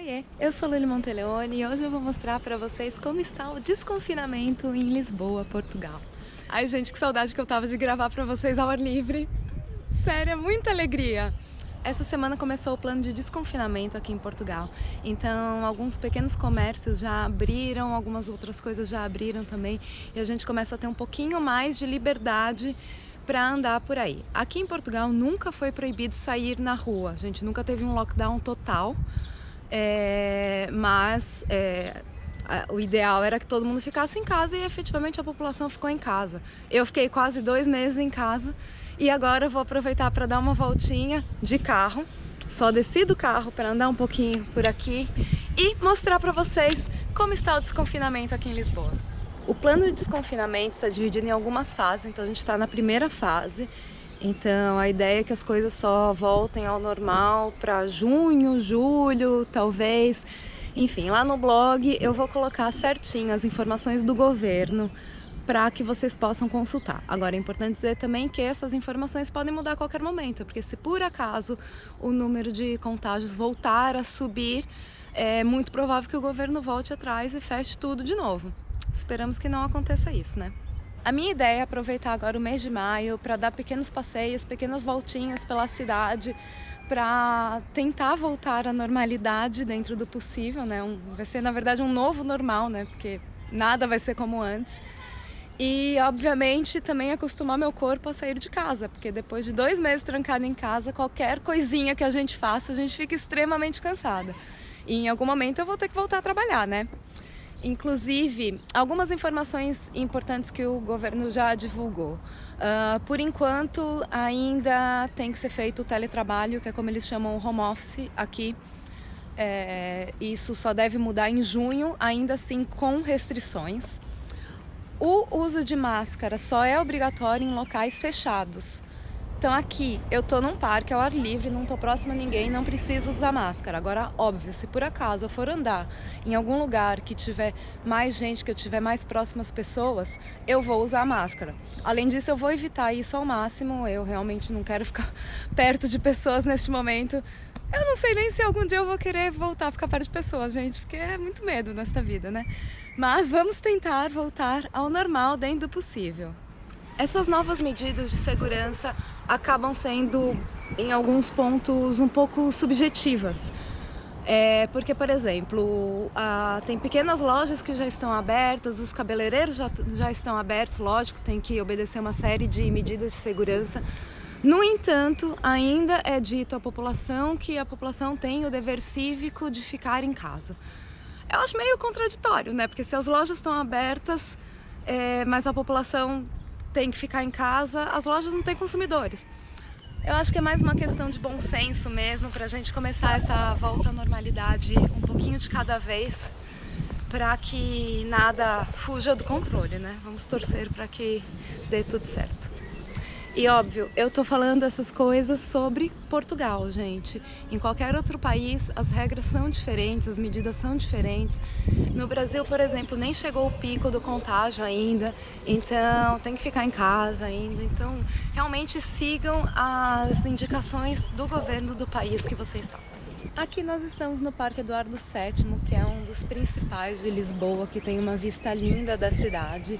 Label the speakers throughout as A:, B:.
A: Oiê, eu sou Lili Monteleone e hoje eu vou mostrar pra vocês como está o desconfinamento em Lisboa, Portugal. Ai, gente, que saudade que eu tava de gravar pra vocês ao ar livre. Sério, é muita alegria. Essa semana começou o plano de desconfinamento aqui em Portugal. Então, alguns pequenos comércios já abriram, algumas outras coisas já abriram também. E a gente começa a ter um pouquinho mais de liberdade para andar por aí. Aqui em Portugal nunca foi proibido sair na rua. A gente nunca teve um lockdown total. Mas o ideal era que todo mundo ficasse em casa e efetivamente a população ficou em casa. Eu fiquei quase 2 meses em casa e agora eu vou aproveitar para dar uma voltinha de carro. Só desci do carro para andar um pouquinho por aqui e mostrar para vocês como está o desconfinamento aqui em Lisboa. O plano de desconfinamento está dividido em algumas fases, então a gente está na primeira fase. Então a ideia é que as coisas só voltem ao normal para junho, julho, talvez. Enfim, lá no blog eu vou colocar certinho as informações do governo para que vocês possam consultar. Agora é importante dizer também que essas informações podem mudar a qualquer momento, porque se por acaso o número de contágios voltar a subir, é muito provável que o governo volte atrás e feche tudo de novo. Esperamos que não aconteça isso, né? A minha ideia é aproveitar agora o mês de maio para dar pequenos passeios, pequenas voltinhas pela cidade, para tentar voltar à normalidade dentro do possível, né? Vai ser, na verdade, um novo normal, né? Porque nada vai ser como antes. E, obviamente, também acostumar meu corpo a sair de casa, porque depois de 2 meses trancado em casa, qualquer coisinha que a gente faça, a gente fica extremamente cansada. E em algum momento eu vou ter que voltar a trabalhar, né? Inclusive, algumas informações importantes que o governo já divulgou. Por enquanto, ainda tem que ser feito o teletrabalho, que é como eles chamam o home office aqui. Isso só deve mudar em junho, ainda assim com restrições. O uso de máscara só é obrigatório em locais fechados. Então aqui, eu tô num parque ao ar livre, não tô próximo a ninguém, não preciso usar máscara. Agora, óbvio, se por acaso eu for andar em algum lugar que tiver mais gente, que eu tiver mais próximas pessoas, eu vou usar máscara. Além disso, eu vou evitar isso ao máximo, eu realmente não quero ficar perto de pessoas neste momento. Eu não sei nem se algum dia eu vou querer voltar a ficar perto de pessoas, gente, porque é muito medo nesta vida, né? Mas vamos tentar voltar ao normal dentro do possível. Essas novas medidas de segurança acabam sendo, em alguns pontos, um pouco subjetivas. Porque, por exemplo, tem pequenas lojas que já estão abertas, os cabeleireiros já estão abertos, lógico, tem que obedecer uma série de medidas de segurança. No entanto, ainda é dito à população que a população tem o dever cívico de ficar em casa. Eu acho meio contraditório, né? Porque se as lojas estão abertas, mas a população tem que ficar em casa, as lojas não têm consumidores. Eu acho que é mais uma questão de bom senso mesmo, pra gente começar essa volta à normalidade um pouquinho de cada vez, para que nada fuja do controle, né? Vamos torcer para que dê tudo certo. E óbvio, eu tô falando essas coisas sobre Portugal, gente. Em qualquer outro país, as regras são diferentes, as medidas são diferentes. No Brasil, por exemplo, nem chegou o pico do contágio ainda, então tem que ficar em casa ainda. Então, realmente sigam as indicações do governo do país que você está. Aqui nós estamos no Parque Eduardo VII, que é um dos principais de Lisboa, que tem uma vista linda da cidade.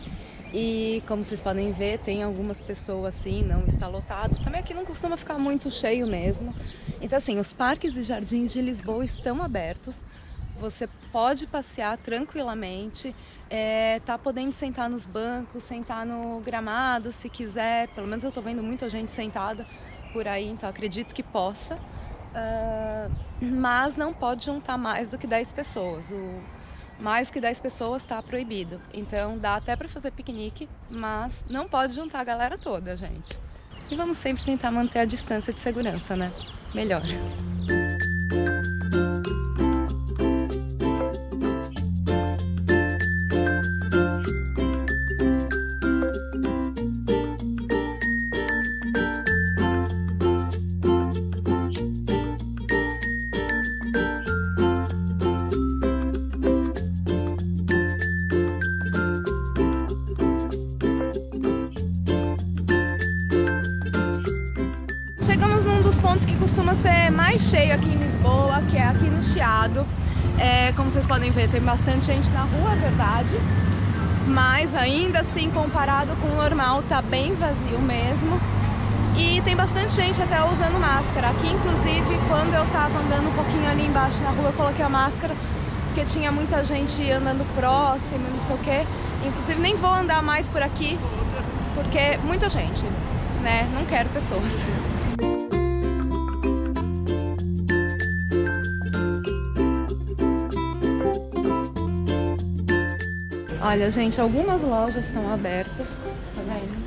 A: E como vocês podem ver, tem algumas pessoas assim, não está lotado. Também aqui não costuma ficar muito cheio mesmo. Então assim, os parques e jardins de Lisboa estão abertos. Você pode passear tranquilamente, tá podendo sentar nos bancos, sentar no gramado se quiser. Pelo menos eu tô vendo muita gente sentada por aí, então acredito que possa. Mas não pode juntar mais do que 10 pessoas. Mais que 10 pessoas está proibido. Então dá até para fazer piquenique, mas não pode juntar a galera toda, gente. E vamos sempre tentar manter a distância de segurança, né? Melhor. Chegamos num dos pontos que costuma ser mais cheio aqui em Lisboa, que é aqui no Chiado. Como vocês podem ver, tem bastante gente na rua, é verdade. Mas ainda assim, comparado com o normal, tá bem vazio mesmo. E tem bastante gente até usando máscara. Aqui, inclusive, quando eu tava andando um pouquinho ali embaixo na rua, eu coloquei a máscara, porque tinha muita gente andando próximo, não sei o que. Inclusive, nem vou andar mais por aqui, porque muita gente, né? Não quero pessoas. Olha, gente, algumas lojas estão abertas, tá vendo?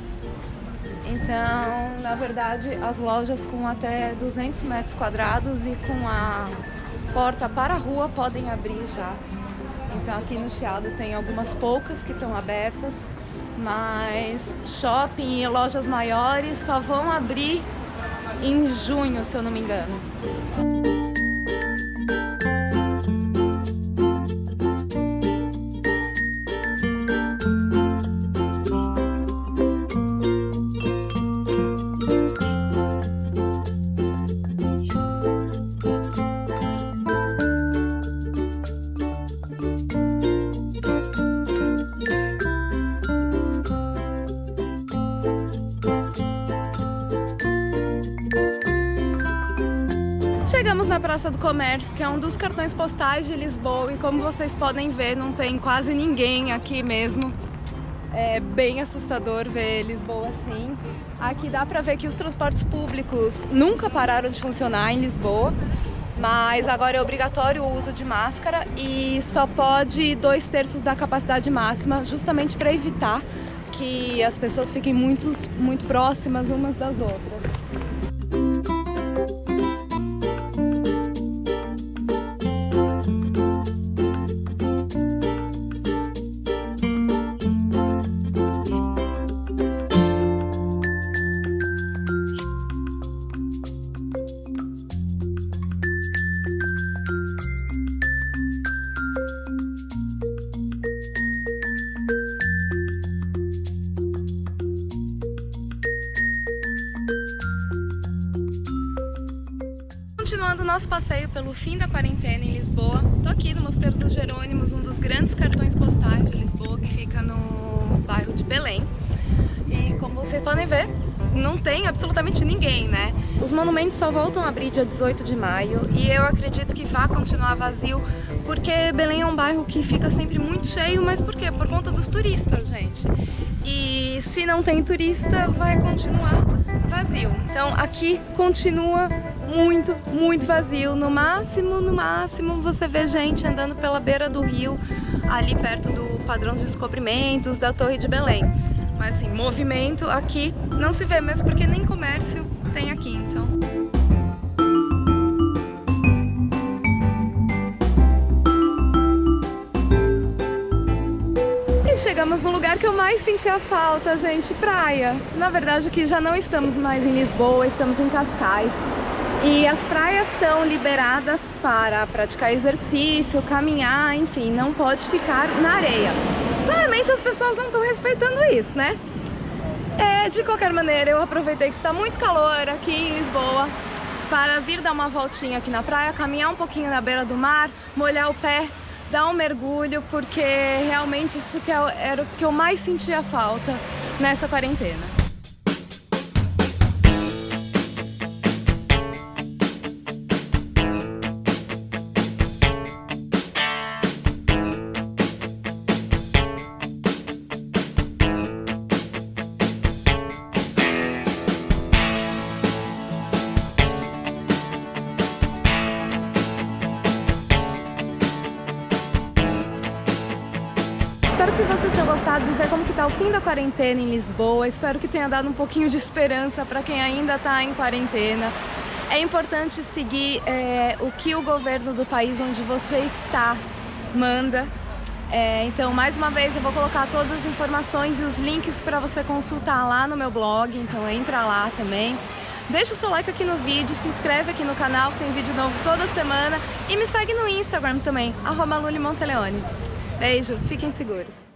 A: Então, na verdade, as lojas com até 200 metros quadrados e com a porta para a rua podem abrir já. Então, aqui no Chiado tem algumas poucas que estão abertas, mas shopping e lojas maiores só vão abrir em junho, se eu não me engano. Chegamos na Praça do Comércio, que é um dos cartões postais de Lisboa, e como vocês podem ver, não tem quase ninguém aqui mesmo. É bem assustador ver Lisboa assim. Aqui dá pra ver que os transportes públicos nunca pararam de funcionar em Lisboa, mas agora é obrigatório o uso de máscara e só pode 2/3 da capacidade máxima, justamente para evitar que as pessoas fiquem muito próximas umas das outras. Continuando o nosso passeio pelo fim da quarentena em Lisboa, tô aqui no Mosteiro dos Jerônimos, um dos grandes cartões postais de Lisboa, que fica no bairro de Belém. E como vocês podem ver, não tem absolutamente ninguém, né? Os monumentos só voltam a abrir dia 18 de maio e eu acredito que vai continuar vazio, porque Belém é um bairro que fica sempre muito cheio, mas por quê? Por conta dos turistas, gente. E se não tem turista, vai continuar vazio. Então aqui continua muito vazio. No máximo você vê gente andando pela beira do rio, ali perto do Padrão de Descobrimentos, da Torre de Belém. Mas assim, movimento aqui não se vê mesmo, porque nem comércio tem aqui, então. E chegamos no lugar que eu mais senti a falta, gente, praia. Na verdade aqui já não estamos mais em Lisboa, estamos em Cascais. E as praias estão liberadas para praticar exercício, caminhar, enfim, não pode ficar na areia. Claramente as pessoas não estão respeitando isso, né? De qualquer maneira, eu aproveitei que está muito calor aqui em Lisboa para vir dar uma voltinha aqui na praia, caminhar um pouquinho na beira do mar, molhar o pé, dar um mergulho, porque realmente isso que era o que eu mais sentia falta nessa quarentena. Espero que vocês tenham gostado de ver como que tá o fim da quarentena em Lisboa. Espero que tenha dado um pouquinho de esperança para quem ainda está em quarentena. É importante seguir o que o governo do país onde você está manda. Então, mais uma vez, eu vou colocar todas as informações e os links para você consultar lá no meu blog. Então, entra lá também. Deixa o seu like aqui no vídeo, se inscreve aqui no canal, que tem vídeo novo toda semana. E me segue no Instagram também, @lulimonteleone. Beijo, fiquem seguros.